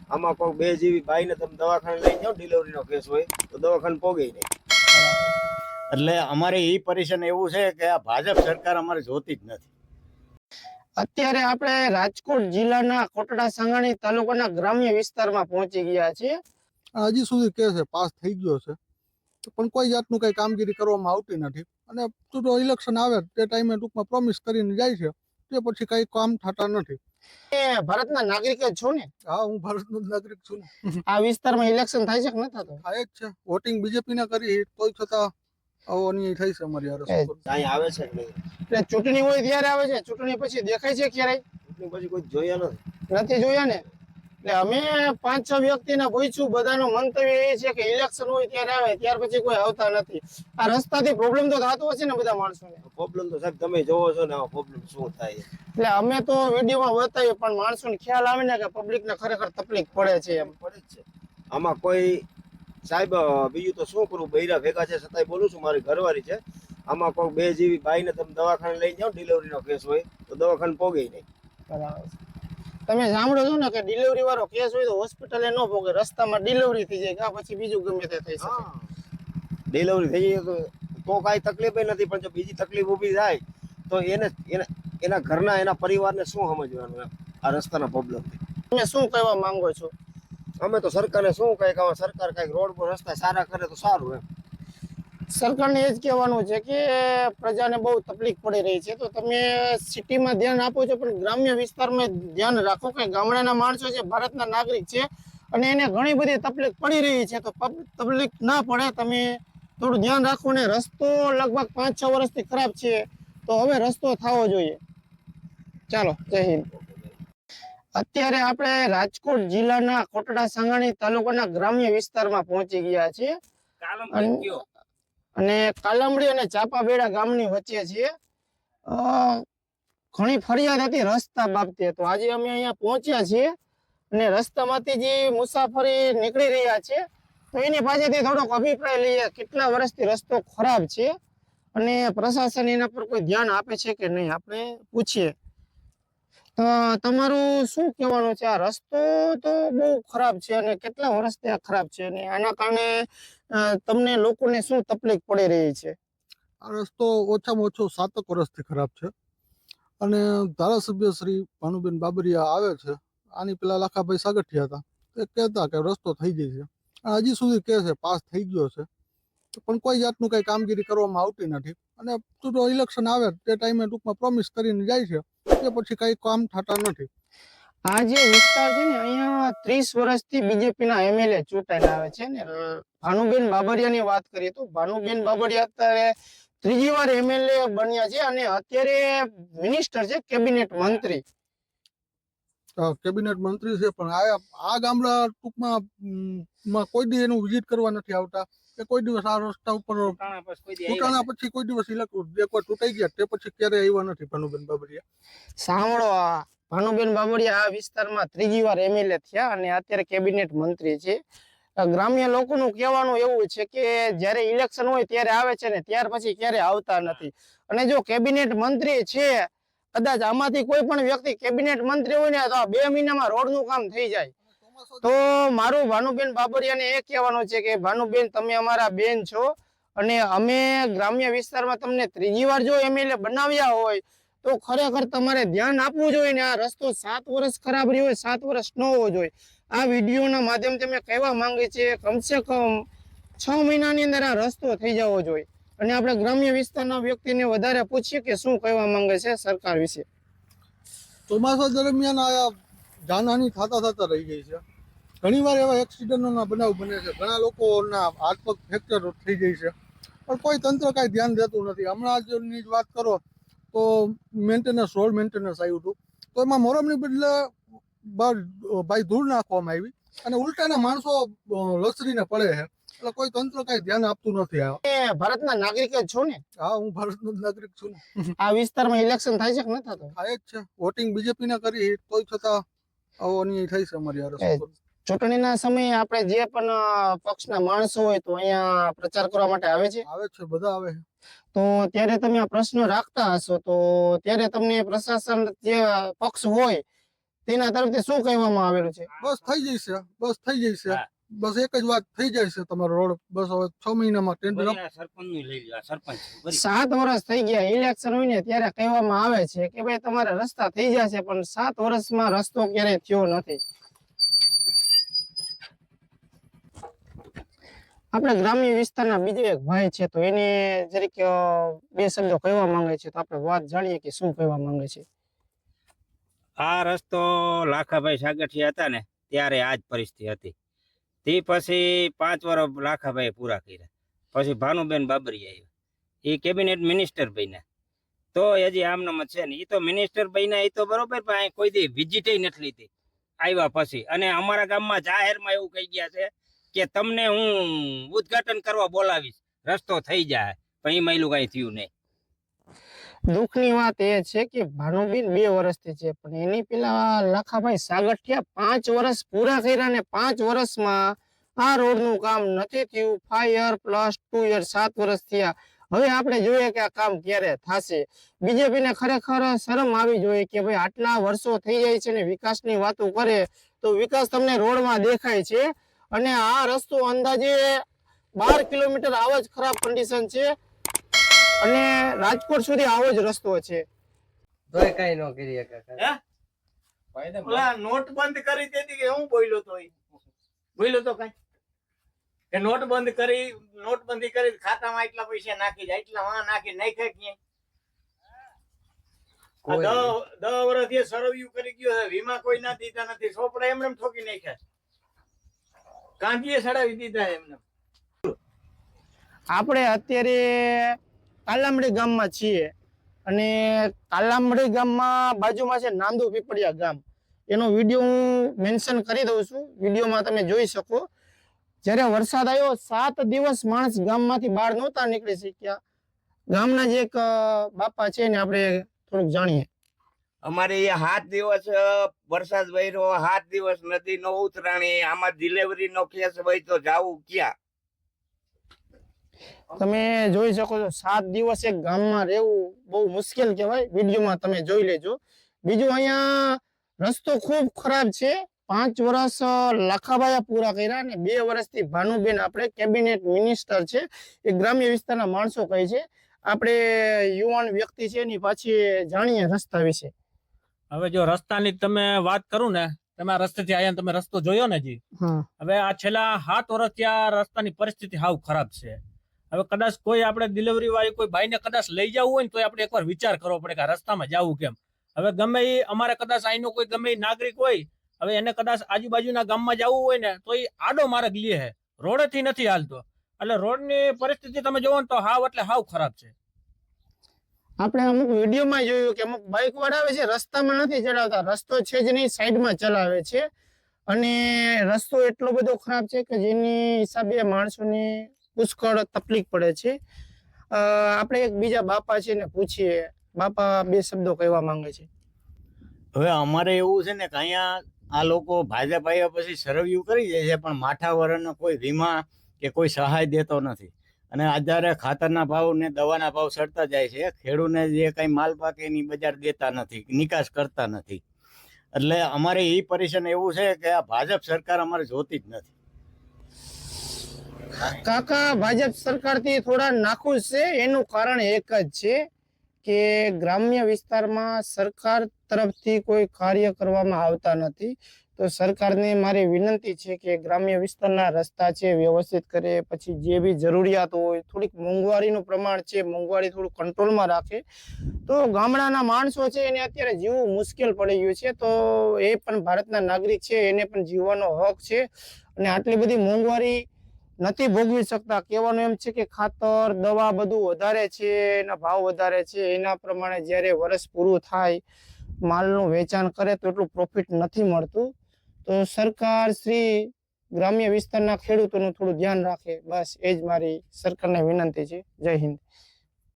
આમાં કોઈ બે જેવી બાઈને તમે દવાખાને લઈ જાઓ, ડિલિવરીનો કેસ હોય તો દવાખાને પોગે નહીં. એટલે અમારે એ પરેશાન એવું છે કે આ ભાજપ સરકાર અમારે જોતી જ નથી. અત્યારે આપણે રાજકોટ જિલ્લાના કોટડા સાંગાણી તાલુકાના ગ્રામ્ય વિસ્તારમાં પહોંચી ગયા છીએ. હજી સુધી કે છે પાસ થઈ ગયો છે, પણ કોઈ જાતનું કઈ કામગીરી કરવામાં આવતી નથી. અને તો ઇલેક્શન આવે તે ટાઈમે ટૂંકમાં પ્રોમિસ કરીને જાય છે, તે પછી કઈ કામ થતા નથી. ભારતના નાગરિક જ છો ને? હા, હું ભારતનો જ નાગરિક છું ને. આ વિસ્તારમાં ઇલેક્શન થાય છે કે ન થતું? થાય જ છે. વોટિંગ બીજેપી ને કરી તોય છતાં આવો અન્યાય થાય છે અમારી આ રસ્તો પર. અહીં આવે છે કે નહીં? એટલે ચૂંટણી હોય ત્યારે આવે છે, ચૂંટણી પછી દેખાય છે ક્યારેય? ચૂંટણી પછી કોઈ જોયા નથી જોયા ને. એટલે અમે 5-6 વ્યક્તિને પૂછ્યું, બધાનો મંતવ્ય એ છે કે ઇલેક્શન હોય ત્યારે આવે, ત્યાર પછી કોઈ આવતા નથી. આ રસ્તાથી પ્રોબ્લેમ તો થતો હશે ને બધા માણસોને? પ્રોબ્લેમ તો સાહેબ તમે જોવો છો ને, આ પ્રોબ્લેમ શું થાય. એટલે અમે તો વિડીયોમાં બતાવ્યું, પણ માણસોને ખ્યાલ આવે ને કે પબ્લિકને ખરેખર તકલીફ પડે છે એમ. પડે જ છે. આમાં કોઈ સાહેબ બીજું તો શું કરું, બૈરા ભેગા છે છતાંય બોલું છું, મારી ઘરવાળી છે. આમાં કોઈ બે જેવી બાઈને તમે દવાખાને લઈ જાઓ, ડિલિવરીનો કેસ હોય તો દવાખાને પોગે નહીં. બરાબર. તમે સાંભળો છો ને કે ડિલિવરી વાળો કેસ હોય તો હોસ્પિટલે ન પોગે, રસ્તામાં ડિલિવરી થઈ જાય, કે પછી બીજું ગમે તે થઈ શકે. ડિલિવરી થઈ જાય તો કાંઈ તકલીફ નથી, પણ જો બીજી તકલીફ ઊભી થાય તો એના ઘરના એના પરિવારને શું સમજવાનું એમ આ રસ્તાના પ્રોબ્લેમથી. તમે શું કહેવા માંગો છો? અમે તો સરકારને શું કહે કે સરકાર કંઈક રોડ પર રસ્તા સારા કરે તો સારું એમ. સરકારને એ જ કહેવાનું છે કે પ્રજાને બહુ તકલીફ પડી રહી છે, તો તમે સિટીમાં ધ્યાન આપો છો, પણ ગ્રામ્ય વિસ્તારમાં ધ્યાન રાખો કે ગામડાના માણસો છે, ભારતના નાગરિક છે, અને એને ઘણી બધી તકલીફ પડી રહી છે. તો તકલીફ ના પડે, તમે થોડું ધ્યાન રાખો. ને રસ્તો લગભગ 5-6 વર્ષથી ખરાબ છે, તો હવે રસ્તો થવો જોઈએ. ચાલો, જય હિન્દ. અત્યારે આપણે રાજકોટ જિલ્લાના કોટડા સાંગાણી તાલુકાના ગ્રામ્ય વિસ્તારમાં પહોંચી ગયા છીએ, અને કાલમડી અને ચાપાબેડા ગામની વચ્ચે છીએ. ઘણી ફરિયાદ હતી રસ્તા બાબતે, તો આજે અમે અહીંયા પહોંચ્યા છીએ, અને રસ્તામાંથી જે મુસાફરી નીકળી રહ્યા છે, તો એની પાસેથી થોડોક અભિપ્રાય લઈએ, કેટલા વર્ષથી રસ્તો ખરાબ છે અને પ્રશાસન એના પર કોઈ ધ્યાન આપે છે કે નહીં, આપણે પૂછીએ. તો તમારું શું કહેવાનું છે? આ રસ્તો તો બહુ ખરાબ છે, અને કેટલા વર્ષથી આ ખરાબ છે, અને આના કારણે તમને લોકોને શું તકલીફ પડી રહી છે? આ રસ્તો ઓછામાં ઓછો 7 વર્ષથી ખરાબ છે. અને ધારાસભ્ય શ્રી ભાનુબેન બાબરિયા આવે છે, આની પેલા લાખાભાઈ સાગઠિયા હતા, તે કહેતા કે રસ્તો થઈ જાય છે. હજી સુધી કે છે પાસ થઈ ગયો છે, પણ કોઈ જાતનું કઈ કામગીરી કરવામાં આવતી નથી. અને તો ઇલેક્શન આવે તે ટાઈમે ટૂંકમાં પ્રોમિસ કરીને જાય છે, તે પછી કઈ કામ થતા નથી. આ જે વિસ્તાર છે ને, અહીંયા 30 વર્ષથી બીજેપીના એમએલએ ચૂંટાઈને આવે છે ને. ભાનુબેન બાબરિયાની વાત કરીએ તો ભાનુબેન બાબરિયા અત્યારે 3જી વાર એમએલએ બન્યા છે, અને અત્યારે મિનિસ્ટર છે, કેબિનેટ મંત્રી. કેબિનેટ મંત્રી છે, પણ આ ગામડા ટૂંકમાં કોઈ દી એનું વિઝિટ કરવા નથી આવતા, કે કોઈ દિવસ આ રસ્તા ઉપર તૂટાણા પછી કોઈ દિવસ એકવાર તૂટાઈ ગયા તે પછી ક્યારે આવ્યા નથી ભાનુબેન બાબરિયા. સાંભળો, આ ભાનુબેન બાબરિયા આ વિસ્તારમાં 3જી વાર એમએલએ થયા, અને અત્યારે કેબિનેટ મંત્રી છે. ગ્રામ્ય લોકોનું કહેવાનું એવું છે કે જ્યારે ઇલેક્શન હોય ત્યારે આવે છે ને ત્યાર પછી ક્યારે આવતા નથી. અને જો કેબિનેટ મંત્રી છે, કદાચ આમાંથી કોઈ પણ વ્યક્તિ કેબિનેટ મંત્રી હોય ને, તો 2 મહિનામાં રોડનું કામ થઈ જાય. તો મારું ભાનુબેન બાબરિયાને એ કહેવાનું છે કે ભાનુબેન, તમે અમારા બેન છો, અને અમે ગ્રામ્ય વિસ્તારમાં તમને 3જી વાર જો એમએલએ બનાવ્યા હોય તો ખરેખર તમારે ધ્યાન આપવું જોઈએ ને. આ રસ્તો 7 વર્ષ ખરાબ રહ્યો હોય, 7 વર્ષ ન હોવો જોઈએ. આ વિડીયોના માધ્યમથી અમે કહેવા માંગીએ છીએ, કમસે કમ 6 મહિનાની અંદર આ રસ્તો થઈ જવો જોઈએ. અને આપણે ગ્રામ્ય વિસ્તારના વ્યક્તિને વધારે પૂછીએ કે શું કહેવા માંગે છે સરકાર વિશે. ચોમાસા દરમિયાન આ જાનહાની થતા રહી ગઈ છે. ઘણી વાર એવા એક્સિડન્ટોના બનાવ બને છે, ઘણા લોકોના હાથ પગ ફ્રેક્ચર થઈ જાય છે, પણ કોઈ તંત્ર કાંઈ ધ્યાન દેતું નથી. હમણાં જની જ વાત કરો તો મેન્ટેનન્સ, રોડ મેન્ટેનન્સ આવ્યું હતું, તો એમાં મોરમની બદલે ભાઈ ધૂળ નાખવામાં આવી, અને ઉલટાના માણસો લસરીને પડે છે. એટલે કોઈ તંત્ર કાંઈ ધ્યાન આપતું નથી. ભારતના નાગરિક જ છો ને? હા, હું ભારતનો જ નાગરિક છું ને. આ વિસ્તારમાં ઇલેક્શન થાય છે કે ન થતું? થાય જ છે. વોટિંગ બીજેપી ને કરી તોય છતાં આવો અન્યાય થાય છે અમારી આ રસ્તો પર. ચૂંટણીના સમયે આપણે જે પણ પક્ષના માણસો હોય તો અહીંયા પ્રચાર કરવા માટે આવે છે? આવે છે, બધા આવે છે. તો ત્યારે તમે આ પ્રશ્નો રાખતા હશો, તો ત્યારે તમને પ્રશાસન જે પક્ષ હોય તેના તરફથી શું કહેવામાં આવેલું છે? બસ થઈ જશે, બસ થઈ જશે. હા. બસ એક જ વાત થઈ જાય છે તમારો રોડ બસ હવે 6 મહિનામાં ટેન્ડર સરપંચનું લઈ લો, સરપંચ 7 વર્ષ થઈ ગયા ઇલેક્શન હોય ને ત્યારે કહેવામાં આવે છે કે ભાઈ તમારા રસ્તા થઈ જશે, પણ 7 વર્ષમાં રસ્તો ક્યારેય થયો નથી. આપણે ગ્રામ્ય વિસ્તારના બીજો એક ભાઈ છે, તો એને જરીક 2 શબ્દો કહેવા માંગે છે, તો આપણે વાત જાણીએ કે શું કહેવા માંગે છે. આ રસ્તો લાખાભાઈ સાગઠિયા હતા ને ત્યારે આ જ પરિસ્થિતિ હતી. તે પછી 5 વર્ષ લાખાભાઈ પૂરા કર્યા. પછી ભાનુબેન બાબરી આવ્યા, એ કેબિનેટ મિનિસ્ટર બન્યા. તો હજી આમનામ જ છે ને, એ તો મિનિસ્ટર બન્યા એ તો બરોબર, પણ અહીં કોઈ દી વિઝિટ નથી લીધી આવ્યા પછી. અને અમારા ગામમાં જાહેરમાં એવું કહી ગયા છે કે તમને હું ઉદ્ઘાટન કરવા બોલાવીશ, રસ્તો થઈ જાય, પણ એ મહિલું કઈ થયું નહીં. દુઃખની વાત એ છે કે ભાનુબેન 2 વર્ષથી છે, પણ એની પેલા લાખાભાઈ સાગઠિયા 5 વર્ષ પૂરા કર્યા ને 5 વર્ષમાં આ રોડનું કામ નથી થયું. 5 યર પ્લસ 2 યર 7 વર્ષ થયા. હવે આપણે જોઈએ કે આ કામ ક્યારે થશે. બીજેપીને ખરેખર શરમ આવી જોઈએ કે ભાઈ આટલા વર્ષો થઈ જાય છે ને વિકાસની વાતો કરે તો વિકાસ તમને રોડમાં દેખાય છે, અને આ રસ્તો અંદાજે 12 કિલોમીટર આવો જ ખરાબ કન્ડિશન છે, અને રાજકોટ સુધી આવો જ રસ્તો છે. તોય કઈ ન કરી ઓલા નોટ બંધ કરી તેથી કે હું બોલ્યો તો કઈ કે નોટબંધી કરી ખાતામાં એટલા પૈસા નાખી જાય, એટલા વાં નાખી નાખ્યા ક્યાંય? 10 વર્ષથી સરવૈયું કરી ગયો છે, વીમા કોઈ ના દીધા નથી, સોપડા એમને ઠોકી નાખ્યા, કાંકીએ સડાવી દીધા એમને. આપણે અત્યારે કાલામડી ગામમાં છીએ, અને કાલામડી ગામમાં બાજુમાં છે નાંદુ પીપળિયા ગામ. એનો વિડીયો હું મેન્શન કરી દઉં છું, વિડીયોમાં તમે જોઈ શકો. જ્યારે વરસાદ આવ્યો 7 દિવસ માણસ ગામમાંથી બહાર નહોતા નીકળી શક્યા. ગામના જે એક બાપા છે ને આપણે થોડુંક જાણીએ. અમારે અહીંયા 7 દિવસ વરસાદ વહેરો, 7 દિવસ નદી નો ઉતરાણી, આમાં ડિલિવરી નો કેસ હોય તો જાવું ક્યાં? તમે જોઈ શકો છો 7 દિવસ એક ગામમાં રહેવું બહુ મુશ્કેલ કહેવાય. વિડીયોમાં તમે જોઈ લેજો. બીજું અહીંયા રસ્તો ખૂબ ખરાબ છે. 5 વર્ષ લાખાભાઈ પૂરા કર્યા અને 2 વર્ષથી ભાનુબેન આપણે કેબિનેટ મિનિસ્ટર છે, એ ગ્રામ્ય વિસ્તારના માણસો કહે છે. આપણે યુવાન વ્યક્તિ છે એની પાછી જાણીએ રસ્તા વિશે. હવે જો રસ્તાની તમે વાત કરું ને, તમે આ રસ્તેથી આયા ને તમે રસ્તો જોયો ને જી, હવે આ છેલ્લા 7 વર્ષથી આ રસ્તાની પરિસ્થિતિ હાવ ખરાબ છે. હવે કદાચ કોઈ આપણે ડિલિવરી વાળી કોઈ ભાઈને કદાચ લઈ જવું હોય ને તો આપણે એકવાર વિચાર કરવો પડે કે આ રસ્તામાં જવું કેમ. હવે ગમે એ અમારે કદાચ અહીંનો કોઈ ગમે નાગરિક હોય, હવે એને કદાચ આજુબાજુના ગામમાં જવું હોય ને તો એ આડો માર્ગ લે છે, રોડેથી નથી હાલતો. એટલે રોડની પરિસ્થિતિ તમે જોવો ને તો હાવ એટલે હાવ ખરાબ છે. આપણે અમુક વિડીયોમાં જોયું કે અમુક બાઇક વાળા આવે છે રસ્તામાં નથી ચડાવતા, રસ્તો છે જ નહીં સાઈડમાં ચલાવે છે, અને રસ્તો એટલો બધો ખરાબ છે કે જેની હિસાબે માણસોને પુષ્કળ તકલીફ પડે છે. આપણે એક બીજા બાપા છે ને પૂછીએ. બાપા 2 શબ્દો કહેવા માંગે છે. હવે અમારે એવું છે ને કે અહીંયા આ લોકો ભાજપ આવ્યા પછી સરવૈયું કરી જાય છે, પણ માથાવરણનો કોઈ વીમા કે કોઈ સહાય દેતો નથી. અને અત્યારે ખાતરના ભાવ ને દવાના ભાવ ચડતા જાય છે. ખેડૂતને જે કઈ માલ પાકે એની બજાર દેતા નથી, નિકાસ કરતા નથી. એટલે અમારે એ પરેશાન એવું છે કે આ ભાજપ સરકાર અમારે જોતી જ નથી. કાકા, ભાજપ સરકારથી થોડા નાખુશ છે. એનું કારણ એક જ છે કે ગ્રામ્ય વિસ્તારમાં સરકાર તરફથી કોઈ કાર્ય કરવામાં આવતા નથી. તો સરકારને મારી વિનંતી છે કે ગ્રામ્ય વિસ્તારના રસ્તા છે વ્યવસ્થિત કરે, પછી જે બી જરૂરિયાત હોય, થોડીક મોંઘવારીનું પ્રમાણ છે, મોંઘવારી થોડું કંટ્રોલમાં રાખે તો ગામડાના માણસો છે એને અત્યારે જીવવું મુશ્કેલ પડી ગયું છે. તો એ પણ ભારતના નાગરિક છે, એને પણ જીવવાનો હક છે, અને આટલી બધી મોંઘવારી નથી ભોગવી શકતા. કહેવાનું એમ છે કે ખાતર, દવા બધું વધારે છે, એના ભાવ વધારે છે, એના પ્રમાણે જ્યારે વર્ષ પૂરું થાય માલનું વેચાણ કરે તો એટલું પ્રોફિટ નથી મળતું. તો સરકાર શ્રી ગ્રામ્ય વિસ્તારના ખેડૂતોનું થોડું ધ્યાન રાખે, બસ એ જ મારી સરકારને વિનંતી છે. જય હિન્દ.